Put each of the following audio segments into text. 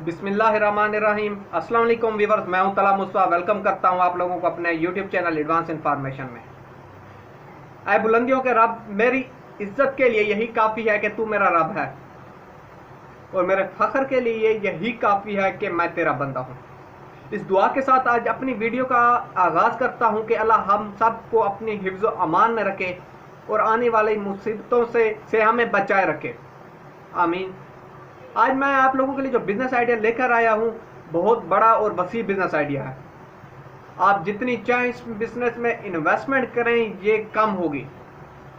बिस्मिल्लाहिर्रहमानिर्रहीम। अस्सलाम वालेकुम व्यूअर्स, मैं हूं तला मुस्तफा। वेलकम करता हूं आप लोगों को अपने यूट्यूब चैनल एडवांस इंफॉर्मेशन में। ऐ बुलंदियों के रब, मेरी इज्जत के लिए यही काफ़ी है कि तू मेरा रब है, और मेरे फख्र के लिए यही काफ़ी है कि मैं तेरा बंदा हूं। इस दुआ के साथ आज अपनी वीडियो का आगाज़ करता हूं कि अल्लाह हम सब को अपनी हिफ्ज़ अमान में रखे और आने वाली मुसीबतों से हमें बचाए रखे। आमीन। आज मैं आप लोगों के लिए जो बिज़नेस आइडिया लेकर आया हूँ, बहुत बड़ा और वसी बिज़नेस आइडिया है। आप जितनी चाहें इस बिज़नेस में इन्वेस्टमेंट करें, ये कम होगी।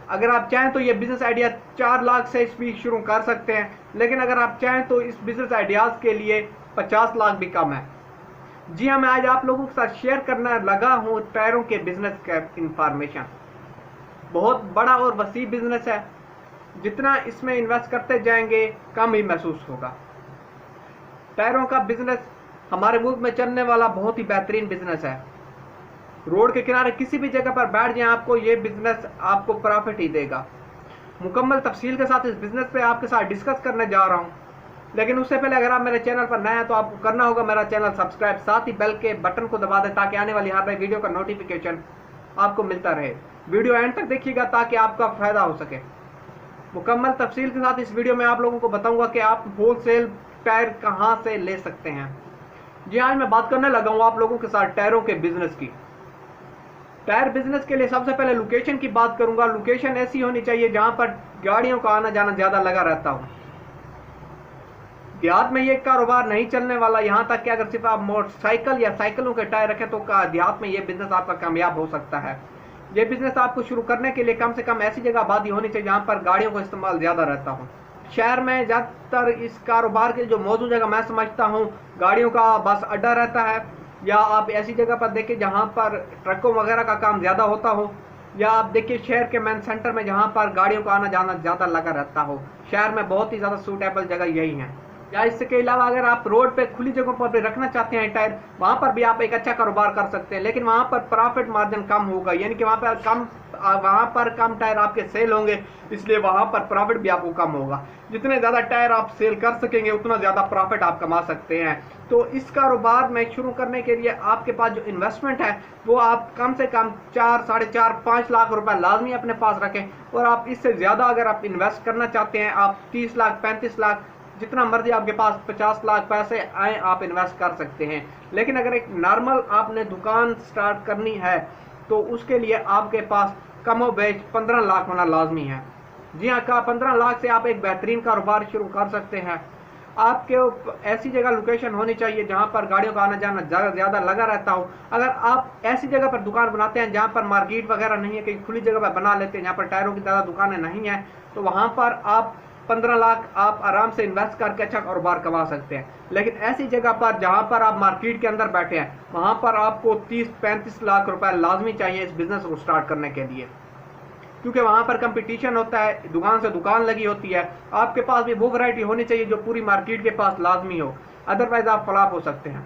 अगर आप चाहें तो ये बिज़नेस आइडिया 4 लाख से भी शुरू कर सकते हैं, लेकिन अगर आप चाहें तो इस बिज़नेस आइडियाज़ के लिए 50 लाख भी कम है। जी हाँ, मैं आज आप लोगों के साथ शेयर करना लगा हूँ टायरों के बिज़नेस का इंफॉर्मेशन। बहुत बड़ा और वसी बिज़नेस है। जितना इसमें इन्वेस्ट करते जाएंगे कम ही महसूस होगा। टायरों का बिजनेस हमारे मुल्क में चलने वाला बहुत ही बेहतरीन बिजनेस है। रोड के किनारे किसी भी जगह पर बैठ जाएं, आपको ये बिजनेस आपको प्रॉफिट ही देगा। मुकम्मल तफसील के साथ इस बिजनेस पे आपके साथ डिस्कस करने जा रहा हूँ, लेकिन उससे पहले अगर आप मेरे चैनल पर नए हैं तो आपको करना होगा मेरा चैनल सब्सक्राइब, साथ ही बेल के बटन को दबा दें ताकि आने वाली हर नई वीडियो का नोटिफिकेशन आपको मिलता रहे। वीडियो एंड तक देखिएगा ताकि आपका फायदा हो सके। मुकम्मल तफसील के साथ इस वीडियो में आप लोगों को बताऊंगा कि आप होलसेल टायर कहां से ले सकते हैं। जी आज मैं बात करने लगा हूं आप लोगों के साथ टायरों के बिजनेस की। टायर बिजनेस के लिए सबसे पहले लोकेशन की बात करूंगा। लोकेशन ऐसी होनी चाहिए जहां पर गाड़ियों का आना जाना ज्यादा लगा रहता हो। देहात में ये कारोबार नहीं चलने वाला, यहां तक कि अगर सिर्फ आप मोटरसाइकिल या साइकिलों के टायर रखें तो देहात में ये बिजनेस आपका कामयाब हो सकता है। ये बिजनेस आपको शुरू करने के लिए कम से कम ऐसी जगह आबादी होनी चाहिए जहां पर गाड़ियों का इस्तेमाल ज्यादा रहता हो। शहर में ज़्यादातर इस कारोबार के जो मौजूद जगह मैं समझता हूँ गाड़ियों का बस अड्डा रहता है, या आप ऐसी जगह पर देखिए जहाँ पर ट्रकों वगैरह का काम ज़्यादा होता हो, या आप देखिए शहर के मेन सेंटर में जहाँ पर गाड़ियों का आना जाना ज़्यादा लगा रहता हो। शहर में बहुत ही ज़्यादा सूटेबल जगह यही है। या इसके अलावा अगर आप रोड पे खुली जगहों पर भी रखना चाहते हैं टायर, वहाँ पर भी आप एक अच्छा कारोबार कर सकते हैं, लेकिन वहाँ पर प्रॉफिट मार्जिन कम होगा, यानी कि वहाँ पर कम टायर आपके सेल होंगे, इसलिए वहाँ पर प्रॉफिट भी आपको कम होगा। जितने ज़्यादा टायर आप सेल कर सकेंगे उतना ज़्यादा प्रॉफिट आप कमा सकते हैं। तो इस कारोबार में शुरू करने के लिए आपके पास जो इन्वेस्टमेंट है वो आप कम से कम 4, 4.5, 5 लाख रुपए लाजमी अपने पास रखें, और आप इससे ज़्यादा अगर आप इन्वेस्ट करना चाहते हैं, आप 30 लाख, 35 लाख, जितना मर्जी आपके पास 50 लाख पैसे आए आप इन्वेस्ट कर सकते हैं। लेकिन अगर एक नॉर्मल आपने दुकान स्टार्ट करनी है तो उसके लिए आपके पास कमो बेच 15 लाख होना लाजमी है। जी हाँ, 15 लाख से आप एक बेहतरीन कारोबार शुरू कर सकते हैं। आपके ऐसी जगह लोकेशन होनी चाहिए जहां पर गाड़ियों का आना जाना ज़्यादा लगा रहता हो। अगर आप ऐसी जगह पर दुकान बनाते हैं जहां पर मार्केट वगैरह नहीं है, कहीं खुली जगह पर बना लेते हैं जहां पर टायरों की ज़्यादा दुकानें नहीं हैं, तो वहां पर आप 15 लाख आप आराम से इन्वेस्ट करके अच्छा कारोबार कमा सकते हैं। लेकिन ऐसी जगह पर जहां पर आप मार्केट के अंदर बैठे हैं, वहां पर आपको 30-35 लाख रुपए लाजमी चाहिए इस बिजनेस को स्टार्ट करने के लिए, क्योंकि वहां पर कंपटीशन होता है, दुकान से दुकान लगी होती है। आपके पास भी वो वैरायटी होनी चाहिए जो पूरी मार्केट के पास लाजमी हो, अदरवाइज आप फ्लॉप हो सकते हैं।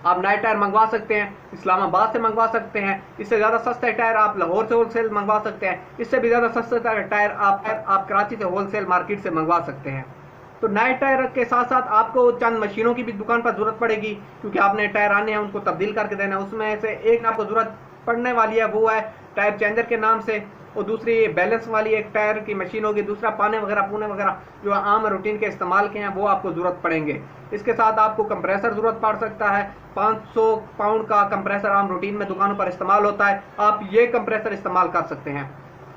आप नए टायर मंगवा सकते हैं, इस्लामाबाद से मंगवा सकते हैं। इससे ज़्यादा सस्ते टायर आप लाहौर से होलसेल मंगवा सकते हैं। इससे भी ज़्यादा सस्ते टायर आप कराची से होलसेल मार्केट से मंगवा सकते हैं। तो नए टायर के साथ साथ आपको चंद मशीनों की भी दुकान पर ज़रूरत पड़ेगी, क्योंकि आपने टायर आने हैं उनको तब्दील करके देना है। उसमें से एक आपको ज़रूरत पड़ने वाली है, वो है टायर चेंजर के नाम से, और दूसरी बैलेंस वाली एक टायर की मशीन होगी। दूसरा पाने वगैरह जो आम रूटीन के इस्तेमाल के हैं वो आपको ज़रूरत पड़ेंगे। इसके साथ आपको कंप्रेसर ज़रूरत पड़ सकता है। 500 पाउंड का कंप्रेसर आम रूटीन में दुकानों पर इस्तेमाल होता है, आप ये कंप्रेसर इस्तेमाल कर सकते हैं।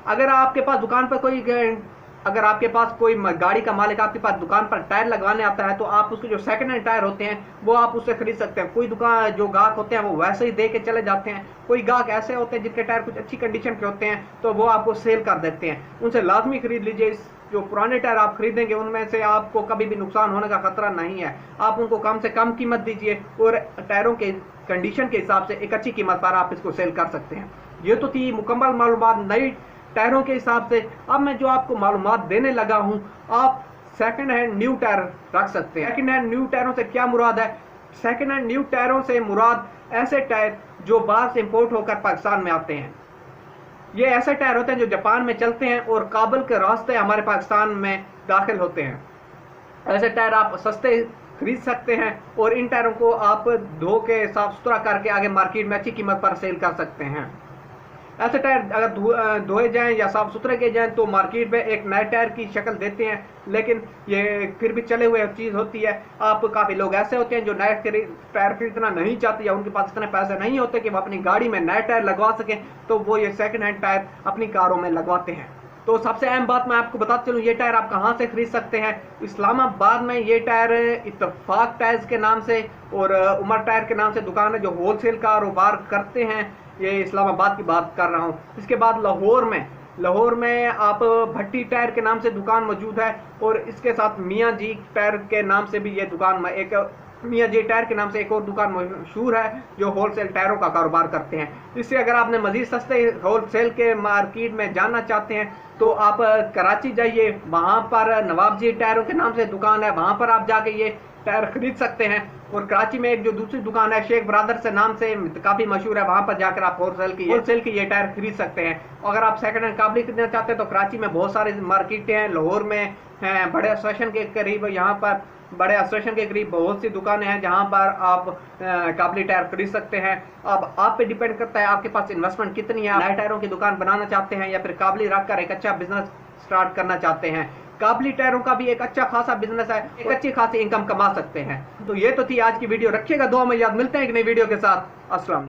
अगर आपके पास दुकान पर अगर आपके पास कोई गाड़ी का मालिक आपके पास दुकान पर टायर लगवाने आता है, तो आप उसके जो सेकंड हैंड टायर होते हैं वो आप उससे खरीद सकते हैं। कोई दुकान जो गाहक होते हैं वो वैसे ही दे के चले जाते हैं। कोई गाहक ऐसे होते हैं जिनके टायर कुछ अच्छी कंडीशन के होते हैं, तो वो आपको सेल कर देते हैं। उनसे लाजमी खरीद लीजिए। जो पुराने टायर आप खरीदेंगे उनमें से आपको कभी भी नुकसान होने का खतरा नहीं है। आप उनको कम से कम कीमत दीजिए और टायरों के कंडीशन के हिसाब से एक अच्छी कीमत पर आप इसको सेल कर सकते हैं। ये तो थी मुकम्मल मालूमात नई टायरों के हिसाब से। अब मैं जो आपको मालूमात देने लगा हूं, आप सेकंड हैंड न्यू टायर रख सकते हैं। सेकंड हैंड न्यू टायरों से क्या मुराद है? सेकंड हैंड न्यू टायरों से मुराद ऐसे टायर जो बाहर से इंपोर्ट होकर पाकिस्तान में आते हैं। ये ऐसे टायर होते हैं जो जापान में चलते हैं और काबुल के रास्ते हमारे पाकिस्तान में दाखिल होते हैं। ऐसे टायर आप सस्ते खरीद सकते हैं और इन टायरों को आप धो के साफ सुथरा करके आगे मार्केट में अच्छी कीमत पर सेल कर सकते हैं। ऐसे टायर अगर धोए जाएं या साफ सुथरे किए जाएं तो मार्केट में एक नए टायर की शक्ल देते हैं, लेकिन ये फिर भी चले हुए चीज़ होती है। आप काफ़ी लोग ऐसे होते हैं जो नए टायर खरीदना नहीं चाहते या उनके पास इतने पैसे नहीं होते कि वो अपनी गाड़ी में नए टायर लगवा सकें, तो वो ये सेकंड हैंड टायर अपनी कारों में लगवाते हैं। तो सबसे अहम बात मैं आपको बताता चलूँ, ये टायर आप कहाँ से खरीद सकते हैं। इस्लामाबाद में ये टायर इत्तेफाक टायर्स के नाम से और उमर टायर के नाम से दुकान है जो होलसेल कारोबार करते हैं। ये इस्लामाबाद की बात कर रहा हूँ। इसके बाद लाहौर में आप भट्टी टायर के नाम से दुकान मौजूद है और इसके साथ मियाँ जी टायर के नाम से भी ये दुकान, एक मियाँ जी टायर के नाम से एक और दुकान मशहूर है जो होलसेल टायरों का कारोबार करते हैं। इससे अगर आपने मजीद सस्ते होलसेल के मार्केट में जाना चाहते हैं तो आप कराची जाइए, वहाँ पर नवाब जी टायरों के नाम से दुकान है, वहाँ पर आप जाके ये टायर खरीद सकते हैं। और कराची में एक जो दूसरी दुकान है शेख ब्रदर से नाम से काफ़ी मशहूर है, वहाँ पर जाकर आप होलसेल की ये टायर खरीद सकते हैं। अगर आप सेकंड हैंड काबली खरीदना चाहते हैं तो कराची में बहुत सारे मार्केटें हैं, लाहौर में हैं, बड़े स्टेशन के करीब, यहाँ पर बड़े स्टेशन के करीब बहुत सी दुकानें हैं जहाँ पर आप काबली टायर खरीद सकते हैं। अब आप पे डिपेंड करता है आपके पास इन्वेस्टमेंट कितनी है। नए टायरों की दुकान बनाना चाहते हैं या फिर काबली रखकर एक अच्छा बिजनेस स्टार्ट करना चाहते हैं। काबली टायरों का भी एक अच्छा खासा बिजनेस है, एक अच्छी खासी इनकम कमा सकते हैं। तो ये तो थी आज की वीडियो, रखिएगा दुआ में याद। मिलते हैं एक नई वीडियो के साथ। अस्सलाम।